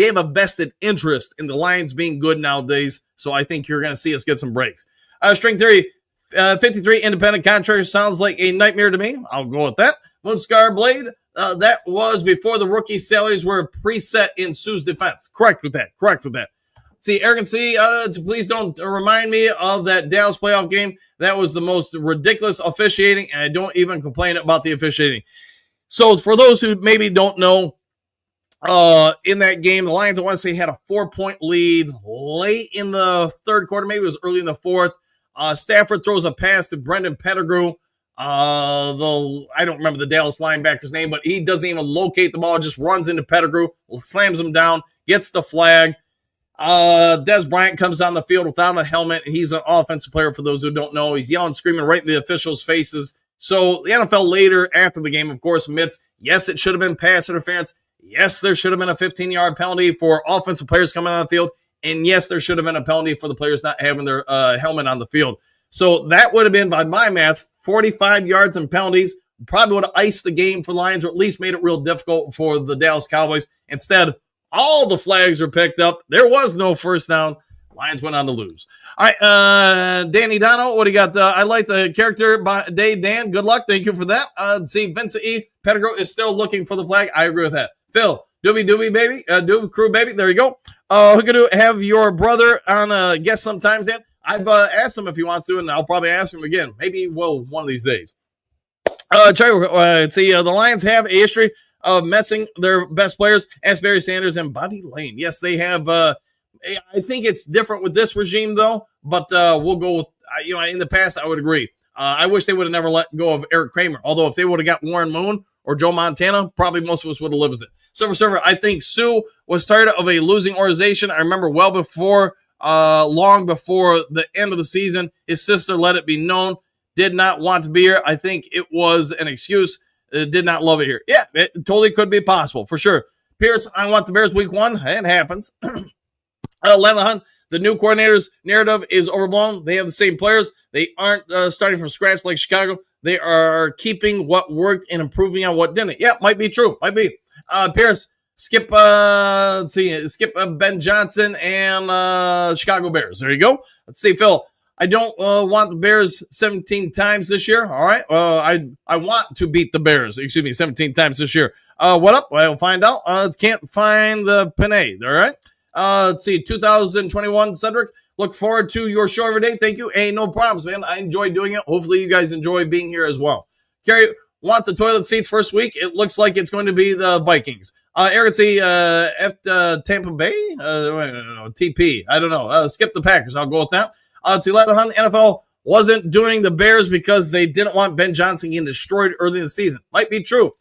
have a vested interest in the Lions being good nowadays. So I think you're going to see us get some breaks. String theory. 53 independent contractors sounds like a nightmare to me. I'll go with that. Moonscar Blade, that was before the rookie salaries were preset in Sue's defense. Correct with that. See, arrogancy, please don't remind me of that Dallas playoff game. That was the most ridiculous officiating, and I don't even complain about the officiating. So for those who maybe don't know, in that game, the Lions, I want to say, had a 4-point lead late in the third quarter. Maybe it was early in the fourth. Stafford throws a pass to Brendan Pettigrew. I don't remember the Dallas linebacker's name, but he doesn't even locate the ball, just runs into Pettigrew, slams him down, gets the flag. Des Bryant comes on the field without a helmet. He's an offensive player, for those who don't know. He's yelling, screaming right in the officials' faces. So the NFL later, after the game, of course, admits, yes, it should have been pass interference. Yes, there should have been a 15-yard penalty for offensive players coming on the field. And yes, there should have been a penalty for the players not having their helmet on the field. So that would have been, by my math, 45 yards and penalties. Probably would have iced the game for Lions, or at least made it real difficult for the Dallas Cowboys. Instead, all the flags were picked up. There was no first down. Lions went on to lose. All right, Danny Dono, what do you got? I like the character by Dave Dan. Good luck. Thank you for that. See, Vincent E. Pettigrew is still looking for the flag. I agree with that. Phil, Doobie baby, Doobie crew baby. There you go. Who could have your brother on a guest sometimes, Dan? I've asked him if he wants to, and I'll probably ask him again. Maybe one of these days. The Lions have a history of messing their best players. Ask Barry Sanders and Bobby Lane. Yes, they have. I think it's different with this regime, though. But we'll go with, in the past, I would agree. I wish they would have never let go of Eric Kramer. Although if they would have got Warren Moon or Joe Montana, probably most of us would have lived with it. Silver Server, I think Sue was tired of a losing organization. I remember long before the end of the season, his sister let it be known, did not want to be here. I think it was an excuse. Did not love it here. Yeah, it totally could be possible, for sure. Pierce, I want the Bears week 1. It happens. Hunt, the new coordinator's narrative is overblown. They have the same players. They aren't starting from scratch like Chicago. They are keeping what worked and improving on what didn't. Yeah, might be true. Might be. Pierce, skip Ben Johnson and Chicago Bears. There you go. Let's see, Phil. I don't want the Bears 17 times this year. All right. I want to beat the Bears. 17 times this year. What up? I'll find out. Can't find the Panay. All right. Let's see. 2021, Cedric. Look forward to your show every day. Thank you. Hey, no problems, man. I enjoy doing it. Hopefully you guys enjoy being here as well. Carrie, want the toilet seats first week? It looks like it's going to be the Vikings. Eric, see, Tampa Bay? TP. I don't know. Skip the Packers. I'll go with that. Let's see, the NFL wasn't doing the Bears because they didn't want Ben Johnson getting destroyed early in the season. Might be true.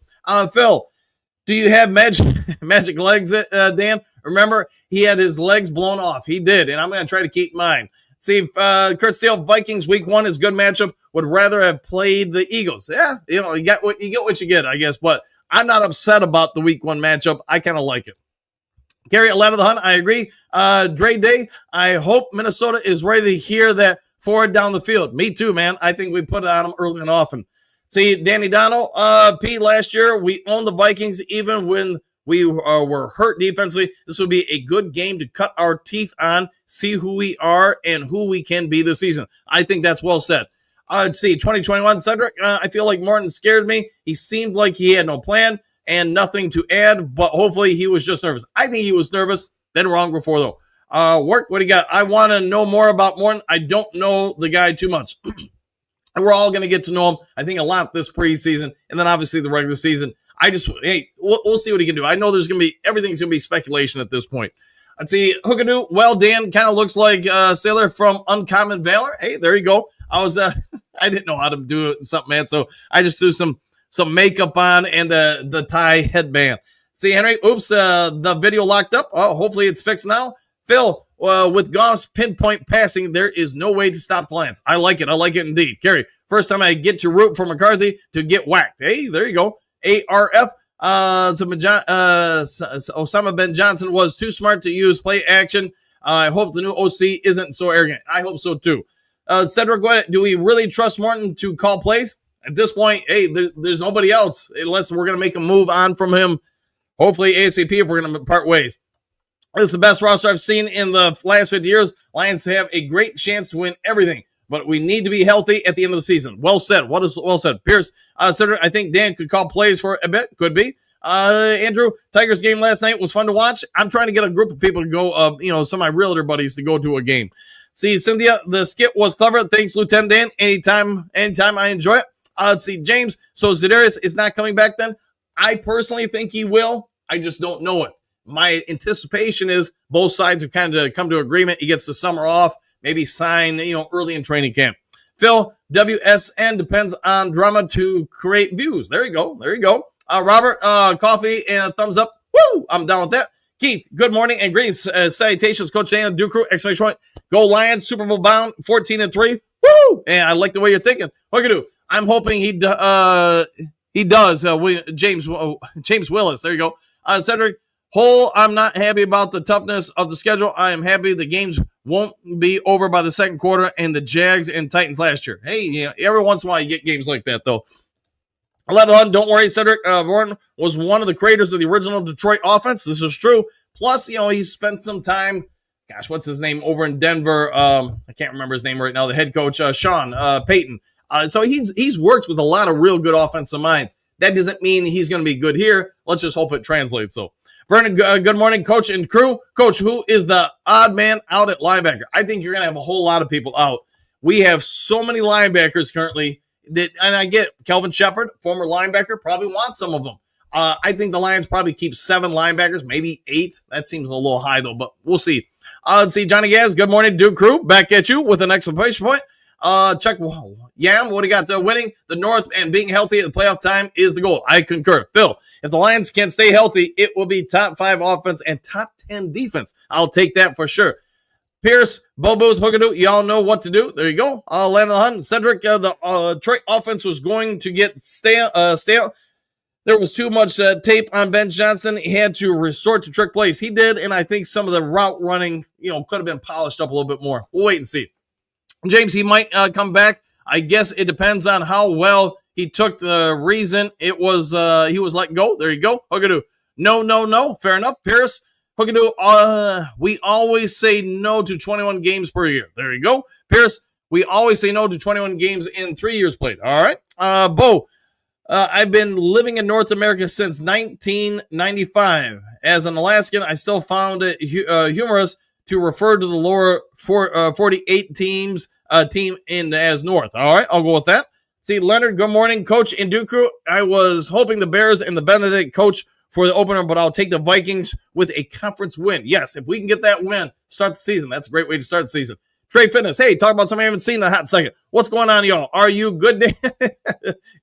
Phil, do you have magic legs, Dan? Remember, he had his legs blown off. He did, and I'm going to try to keep mine. See, Kurt Steele, Vikings week 1 is good matchup. Would rather have played the Eagles. Yeah, you get what you get, I guess. But I'm not upset about the week 1 matchup. I kind of like it. Gary, 11 the Hunt, I agree. Dre Day, I hope Minnesota is ready to hear that forward down the field. Me too, man. I think we put it on them early and often. See, Danny Donald, Pete, last year, we owned the Vikings even when we were hurt defensively. This would be a good game to cut our teeth on, see who we are and who we can be this season. I think that's well said. Let's see, 2021, Cedric, I feel like Morton scared me. He seemed like he had no plan and nothing to add, but hopefully he was just nervous. I think he was nervous. Been wrong before, though. Work, what do you got? I want to know more about Morton. I don't know the guy too much. We're all going to get to know him, I think, a lot this preseason, and then obviously the regular season. We'll see what he can do. I know everything's going to be speculation at this point. Let's see, Hookadoo. Well, Dan kind of looks like Sailor from Uncommon Valor. Hey, there you go. I didn't know how to do something, man, so I just threw some makeup on and the tie headband. See, Henry, oops, the video locked up. Oh, hopefully it's fixed now. Phil, with Goff's pinpoint passing, there is no way to stop the Lions. I like it. I like it indeed. Kerry, first time I get to root for McCarthy to get whacked. Hey, there you go. ARF. Osama Ben Johnson was too smart to use play action. I hope the new OC isn't so arrogant. I hope so too. Cedric, do we really trust Morton to call plays? At this point, hey, there's nobody else unless we're going to make a move on from him. Hopefully ASAP if we're going to part ways. It's the best roster I've seen in the last 50 years. Lions have a great chance to win everything, but we need to be healthy at the end of the season. Well said. What is well said? Pierce, Cedric, I think Dan could call plays for a bit. Could be. Andrew, Tigers game last night was fun to watch. I'm trying to get a group of people to go, some of my realtor buddies to go to a game. See, Cynthia, the skit was clever. Thanks, Lieutenant Dan. Anytime I enjoy it. Let's see, James. So Zedarius is not coming back then? I personally think he will. I just don't know it. My anticipation is both sides have kind of come to agreement. He gets the summer off, maybe sign, early in training camp. Phil, WSN depends on drama to create views. There you go. Robert, coffee and a thumbs up. Woo! I'm down with that. Keith, good morning and greetings. Salutations, Coach Dan, Duke Crew, exclamation point. Go Lions, Super Bowl bound, 14-3. Woo! And I like the way you're thinking. Hookadoo. I'm hoping he does. James Willis. There you go. Cedric, I'm not happy about the toughness of the schedule. I am happy the games won't be over by the second quarter and the Jags and Titans last year. Hey, every once in a while you get games like that, though. 11, don't worry, Cedric. Morton was one of the creators of the original Detroit offense. This is true. Plus, he spent some time, what's his name, over in Denver. I can't remember his name right now. The head coach, Sean Payton. So he's worked with a lot of real good offensive minds. That doesn't mean he's going to be good here. Let's just hope it translates, though. Vernon, good morning, Coach and crew. Coach, who is the odd man out at linebacker? I think you're going to have a whole lot of people out. We have so many linebackers currently. And I get Kelvin Shepard, former linebacker, probably wants some of them. I think the Lions probably keep 7 linebackers, maybe 8. That seems a little high, though, but we'll see. Let's see, Johnny Gaz, good morning, Duke Crew. Back at you with an exclamation point. Chuck Yam, what do you got? Winning the North and being healthy at the playoff time is the goal. I concur. Phil, if the Lions can stay healthy, it will be top 5 offense and top 10 defense. I'll take that for sure. Pierce, Bo Booth, Hookadoo, y'all know what to do. There you go. Land on the hunt. Cedric, the Detroit offense was going to get stale. There was too much tape on Ben Johnson. He had to resort to trick plays. He did, and I think some of the route running, could have been polished up a little bit more. We'll wait and see. James, he might come back. I guess it depends on how well he took the reason it was he was let go. There you go. Hookadoo. No. Fair enough. Pierce, Hookadoo, we always say no to 21 games per year. There you go. Pierce, we always say no to 21 games in 3 years played. All right. Bo, I've been living in North America since 1995. As an Alaskan, I still found it humorous to refer to the lower 48 team in as North. All right, I'll go with that. See, Leonard, good morning, Coach and Duke Crew. I was hoping the Bears and the Benedict coach for the opener, but I'll take the Vikings with a conference win. Yes, if we can get that win, start the season. That's a great way to start the season. Trey Fitness, hey, talk about something I haven't seen in a hot second. What's going on, y'all? Are you good?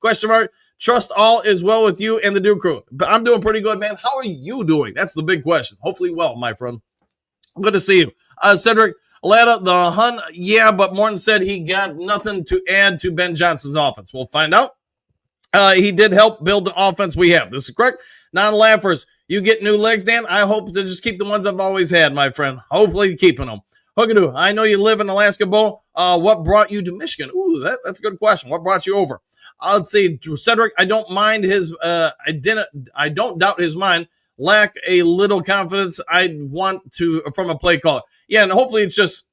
Question mark. Trust all is well with you and the Duke Crew. But I'm doing pretty good, man. How are you doing? That's the big question. Hopefully well, my friend. Good to see you. Cedric, Lada, the Hun, yeah, but Morton said he got nothing to add to Ben Johnson's offense. We'll find out. He did help build the offense we have. This is correct. Non-laughers, you get new legs, Dan. I hope to just keep the ones I've always had, my friend. Hopefully keeping them. Hookadoo, I know you live in Alaska, Bo. What brought you to Michigan? Ooh, that's a good question. What brought you over? I'll say Cedric, I don't mind his I don't doubt his mind. Lack a little confidence I want to from a play caller. Yeah, and hopefully it's just,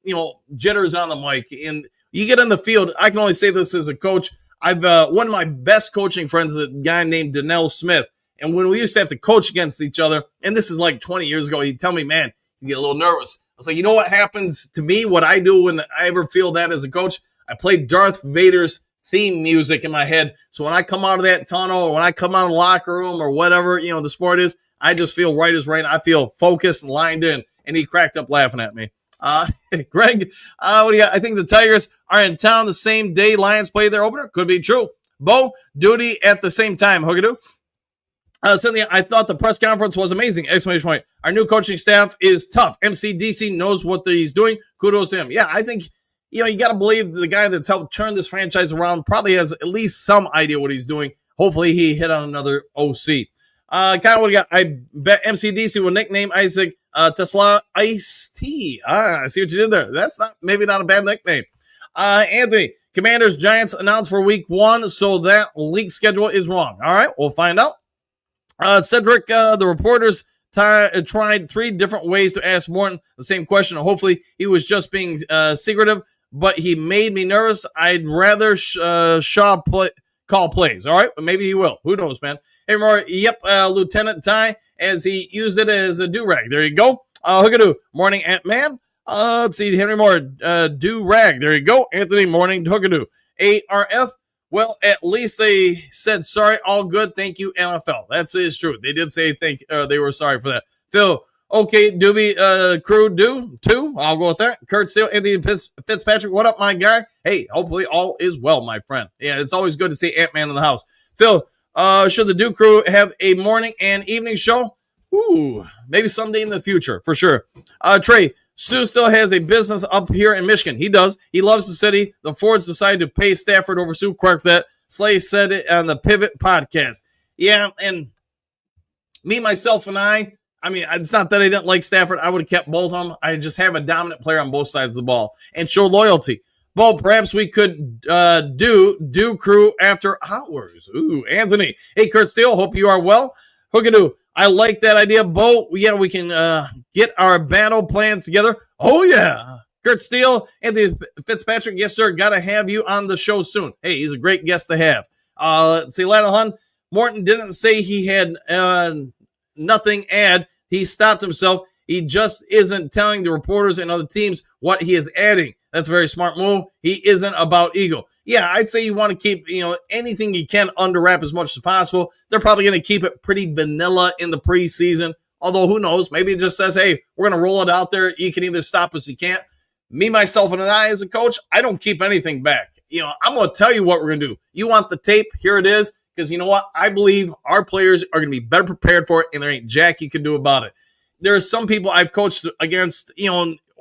jitters on the mic. And you get in the field, I can only say this as a coach. I've one of my best coaching friends is a guy named Donnell Smith. And when we used to have to coach against each other, and this is like 20 years ago, he'd tell me, man, you get a little nervous. I was like, you know what happens to me? What I do when I ever feel that as a coach, I play Darth Vader's theme music in my head. So when I come out of that tunnel or when I come out of the locker room or whatever, the sport is, I just feel right as rain. I feel focused and lined in. And he cracked up laughing at me. Greg, what do you got? I think the Tigers are in town the same day Lions play their opener. Could be true. Bo, duty at the same time. Hookadoo. Cynthia, I thought the press conference was amazing! Exclamation point. Our new coaching staff is tough. MCDC knows what he's doing. Kudos to him. Yeah, I think, you got to believe the guy that's helped turn this franchise around probably has at least some idea what he's doing. Hopefully he hit on another OC. Kind of what we got. I bet MCDC will nickname Isaac Tesla Ice-T. I see what you did there. That's maybe not a bad nickname. Anthony, Commanders Giants announced for week 1, so that league schedule is wrong. All right, we'll find out. Cedric, the reporters tried 3 different ways to ask Morton the same question. Hopefully, he was just being secretive, but he made me nervous. I'd rather Shaw call plays. All right, but maybe he will. Who knows, man? Hey, more. Yep, Lieutenant Ty, as he used it as a do-rag. There you go. Hookadoo. Morning, Ant-Man. Let's see, Henry Moore. Do-rag. There you go. Anthony, morning, Hookadoo. ARF. Well, at least they said sorry. All good. Thank you, NFL. That is true. They did say they were sorry for that. Phil, okay, Doobie, crew, do too. I'll go with that. Kurt Steele, Anthony Fitzpatrick. What up, my guy? Hey, hopefully all is well, my friend. Yeah, it's always good to see Ant-Man in the house. Phil, should the Duke crew have a morning and evening show? Ooh, maybe someday in the future, for sure. Trey, Sue still has a business up here in Michigan. He does. He loves the city. The Fords decided to pay Stafford over Sue. Correct that. Slay said it on the Pivot podcast. Yeah, and me, myself, and I mean, it's not that I didn't like Stafford. I would have kept both of them. I just have a dominant player on both sides of the ball and show loyalty. Well, perhaps we could do crew after hours. Ooh, Anthony. Hey, Kurt Steele, hope you are well. Hookadoo. I like that idea, Bo. Yeah, we can get our battle plans together. Oh, yeah. Kurt Steele, Anthony Fitzpatrick, yes, sir. Got to have you on the show soon. Hey, he's a great guest to have. Let's see, Lionel Hun. Morton didn't say he had nothing add. He stopped himself. He just isn't telling the reporters and other teams what he is adding. That's a very smart move. He isn't about ego. Yeah, I'd say you want to keep, anything you can under wrap as much as possible. They're probably going to keep it pretty vanilla in the preseason. Although, who knows? Maybe it just says, hey, we're going to roll it out there. You can either stop us, you can't. Me, myself, and I as a coach, I don't keep anything back. I'm going to tell you what we're going to do. You want the tape? Here it is. Because you know what? I believe our players are going to be better prepared for it, and there ain't jack you can do about it. There are some people I've coached against,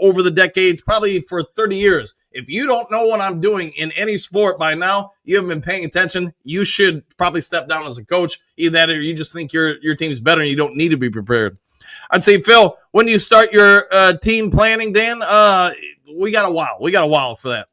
over the decades, probably for 30 years. If you don't know what I'm doing in any sport by now, you haven't been paying attention, you should probably step down as a coach. Either that or you just think your team's better and you don't need to be prepared. I'd say, Phil, when do you start your team planning, Dan? We got a while. We got a while for that.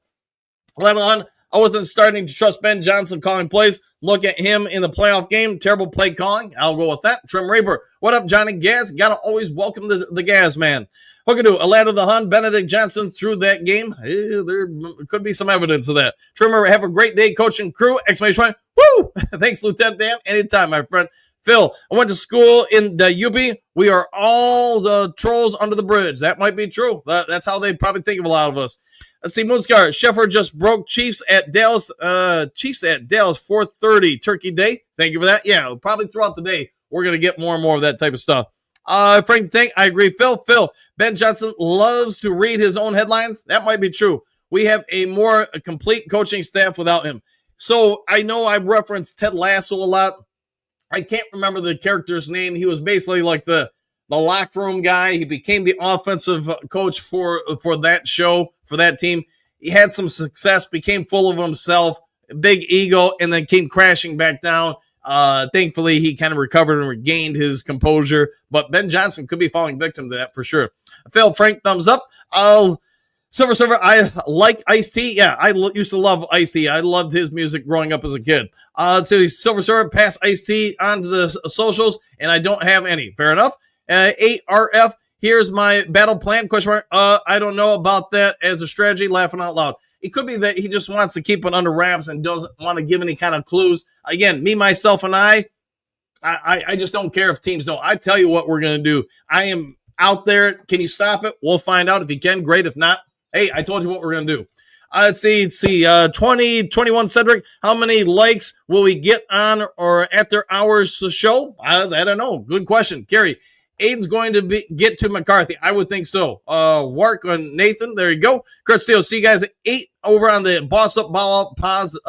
Let on. I wasn't starting to trust Ben Johnson calling plays. Look at him in the playoff game. Terrible play calling. I'll go with that. Trim Raper. What up, Johnny Gas? Got to always welcome the Gas man. Hookadoo, a lad of the Hun, Benedict Johnson through that game. There could be some evidence of that. Trimmer, have a great day, coaching crew. Exclamation point. Woo! Thanks, Lieutenant Dan. Anytime, my friend. Phil, I went to school in the UB. We are all the trolls under the bridge. That might be true. That's how they probably think of a lot of us. Let's see, Moonscar. Sheffer just broke Chiefs at Dallas 4:30 Turkey Day. Thank you for that. Yeah, probably throughout the day, we're going to get more and more of that type of stuff. Frank, I agree. Phil, Ben Johnson loves to read his own headlines. That might be true. We have a more complete coaching staff without him. So I know I referenced Ted Lasso a lot. I can't remember the character's name. He was basically like the locker room guy. He became the offensive coach for that show, for that team. He had some success, became full of himself, big ego, and then came crashing back down. Thankfully, he kind of recovered and regained his composure. But Ben Johnson could be falling victim to that for sure. Phil, Frank, thumbs up. Silver Surfer, I like Ice-T. Yeah, I used to love Ice-T. I loved his music growing up as a kid. Let's see, Silver Surfer, pass Ice-T onto the socials, and I don't have any. Fair enough. ARF, here's my battle plan, question mark. I don't know about that as a strategy, laughing out loud. It could be that he just wants to keep it under wraps and doesn't want to give any kind of clues. Again, me, myself, and I just don't care if teams know. I tell you what we're going to do. I am out there. Can you stop it? We'll find out. If you can, great. If not, hey, I told you what we're going to do. Let's see. 2021 Cedric, how many likes will we get on or after hours show? I don't know. Good question. Gary, Aiden's going to get to McCarthy. I would think so. Work on Nathan. There you go. Chris Steele, see you guys at 8 over on the Boss Up Ball Up Pause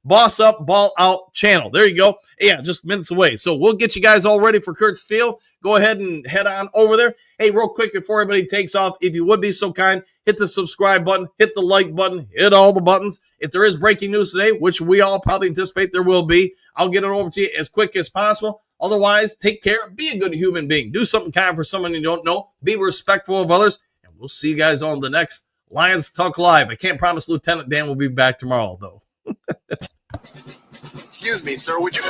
Boss Up, Ball Out channel. There you go. Yeah, just minutes away. So we'll get you guys all ready for Kurt Steele. Go ahead and head on over there. Hey, real quick before everybody takes off, if you would be so kind, hit the subscribe button, hit the like button, hit all the buttons. If there is breaking news today, which we all probably anticipate there will be, I'll get it over to you as quick as possible. Otherwise, take care. Be a good human being. Do something kind for someone you don't know. Be respectful of others. And we'll see you guys on the next Lions Talk Live. I can't promise Lieutenant Dan will be back tomorrow, though. Excuse me, sir, would you...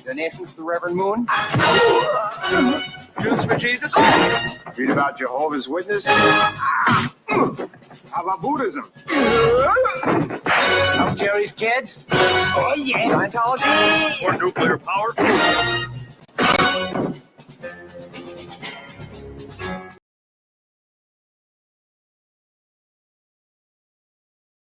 Donations to the Reverend Moon? Jews for Jesus? Read about Jehovah's Witness? How about Buddhism? Help charities kids? Oh, yeah. Scientology? Or nuclear power?